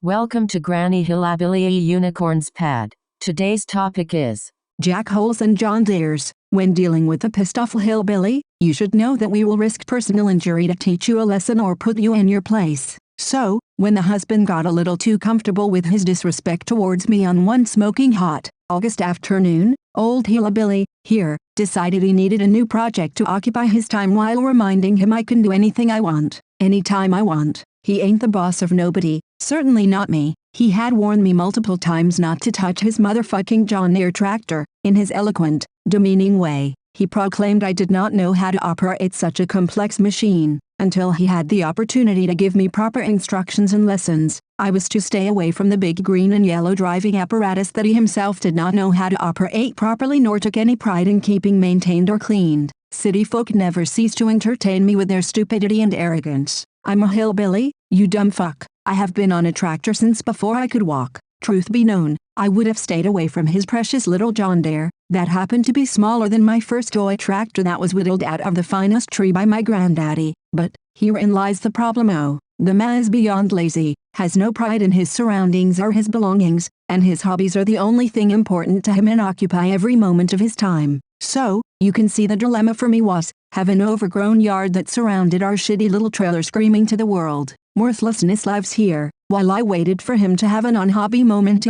Welcome to Granny Hillbilly Unicorn's Pad. Today's topic is Jackholes and John Deeres. When dealing with a pissed-off hillbilly, you should know that we will risk personal injury to teach you a lesson or put you in your place. So, when the husband got a little too comfortable with his disrespect towards me on one smoking hot August afternoon, old hillbilly, here, decided he needed a new project to occupy his time while reminding him I can do anything I want, anytime I want. He ain't the boss of nobody, certainly not me. He had warned me multiple times not to touch his motherfucking John Deere tractor. In his eloquent, demeaning way, he proclaimed I did not know how to operate such a complex machine, until he had the opportunity to give me proper instructions and lessons. I was to stay away from the big green and yellow driving apparatus that he himself did not know how to operate properly nor took any pride in keeping maintained or cleaned. City folk never cease to entertain me with their stupidity and arrogance. I'm a hillbilly, you dumb fuck. I have been on a tractor since before I could walk. Truth be known, I would have stayed away from his precious little John Deere, that happened to be smaller than my first toy tractor that was whittled out of the finest tree by my granddaddy. But, herein lies the problem. The man is beyond lazy, has no pride in his surroundings or his belongings, and his hobbies are the only thing important to him and occupy every moment of his time. So, you can see the dilemma for me was, have an overgrown yard that surrounded our shitty little trailer screaming to the world, worthlessness lives here, while I waited for him to have an on-hobby moment.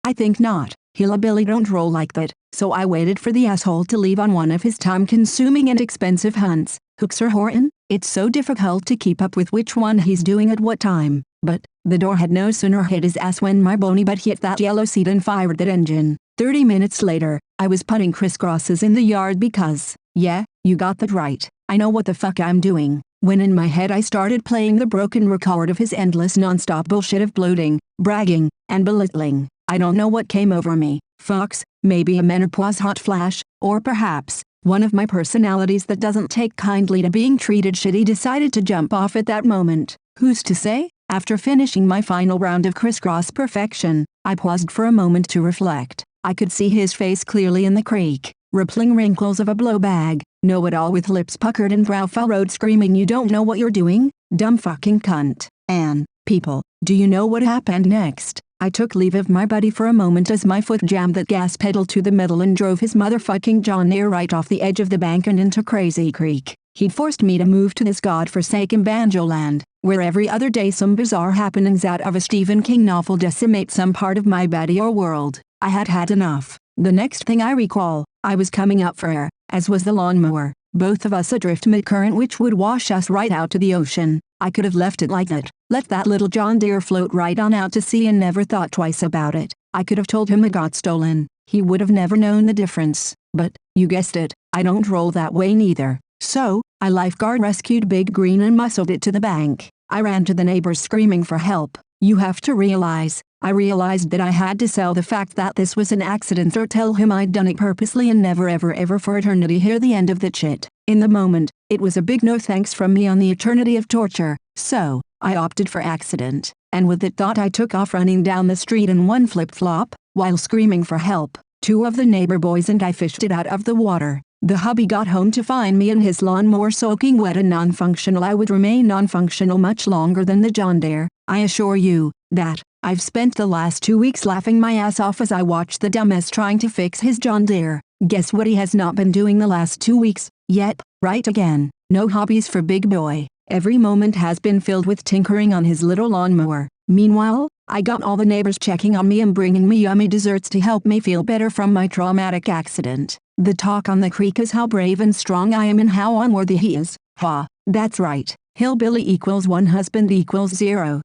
I think not. Hillbilly don't roll like that, so I waited for the asshole to leave on one of his time-consuming and expensive hunts. Hooks or Horton, it's so difficult to keep up with which one he's doing at what time. But, the door had no sooner hit his ass when my bony butt hit that yellow seat and fired that engine. 30 minutes later, I was putting crisscrosses in the yard because, yeah, you got that right, I know what the fuck I'm doing. When in my head I started playing the broken record of his endless non-stop bullshit of bloating, bragging, and belittling. I don't know what came over me, Fox, maybe a menopause hot flash, or perhaps, one of my personalities that doesn't take kindly to being treated shitty decided to jump off at that moment. Who's to say? After finishing my final round of crisscross perfection, I paused for a moment to reflect. I could see his face clearly in the creak, rippling wrinkles of a blowbag, know-it-all with lips puckered and brow furrowed screaming, "You don't know what you're doing, dumb fucking cunt." And, people, do you know what happened next? I took leave of my buddy for a moment as my foot jammed that gas pedal to the metal and drove his motherfucking John Deere right off the edge of the bank and into Crazy Creek. He'd forced me to move to this godforsaken banjo land, where every other day some bizarre happenings out of a Stephen King novel decimate some part of my body or world. I had had enough. The next thing I recall, I was coming up for air, as was the lawnmower, both of us adrift mid-current which would wash us right out to the ocean. I could have left it like that, let that little John Deere float right on out to sea and never thought twice about it. I could have told him it got stolen, he would have never known the difference. But, you guessed it, I don't roll that way neither. So, I lifeguard rescued Big Green and muscled it to the bank. I ran to the neighbors screaming for help. You have to realize, I realized that I had to sell the fact that this was an accident or tell him I'd done it purposely and never ever for eternity hear the end of the shit. In the moment, it was a big no thanks from me on the eternity of torture, so, I opted for accident, and with that thought I took off running down the street in one flip-flop, while screaming for help. 2 of the neighbor boys and I fished it out of the water. The hubby got home to find me and his lawnmower soaking wet and non-functional. I would remain non-functional much longer than the John Deere, I assure you, that. I've spent the last 2 weeks laughing my ass off as I watched the dumbass trying to fix his John Deere. Guess what he has not been doing the last 2 weeks? Yep, right again. No hobbies for big boy. Every moment has been filled with tinkering on his little lawnmower. Meanwhile, I got all the neighbors checking on me and bringing me yummy desserts to help me feel better from my traumatic accident. The talk on the creek is how brave and strong I am and how unworthy he is. Ha, that's right. Hillbilly equals 1, husband equals 0.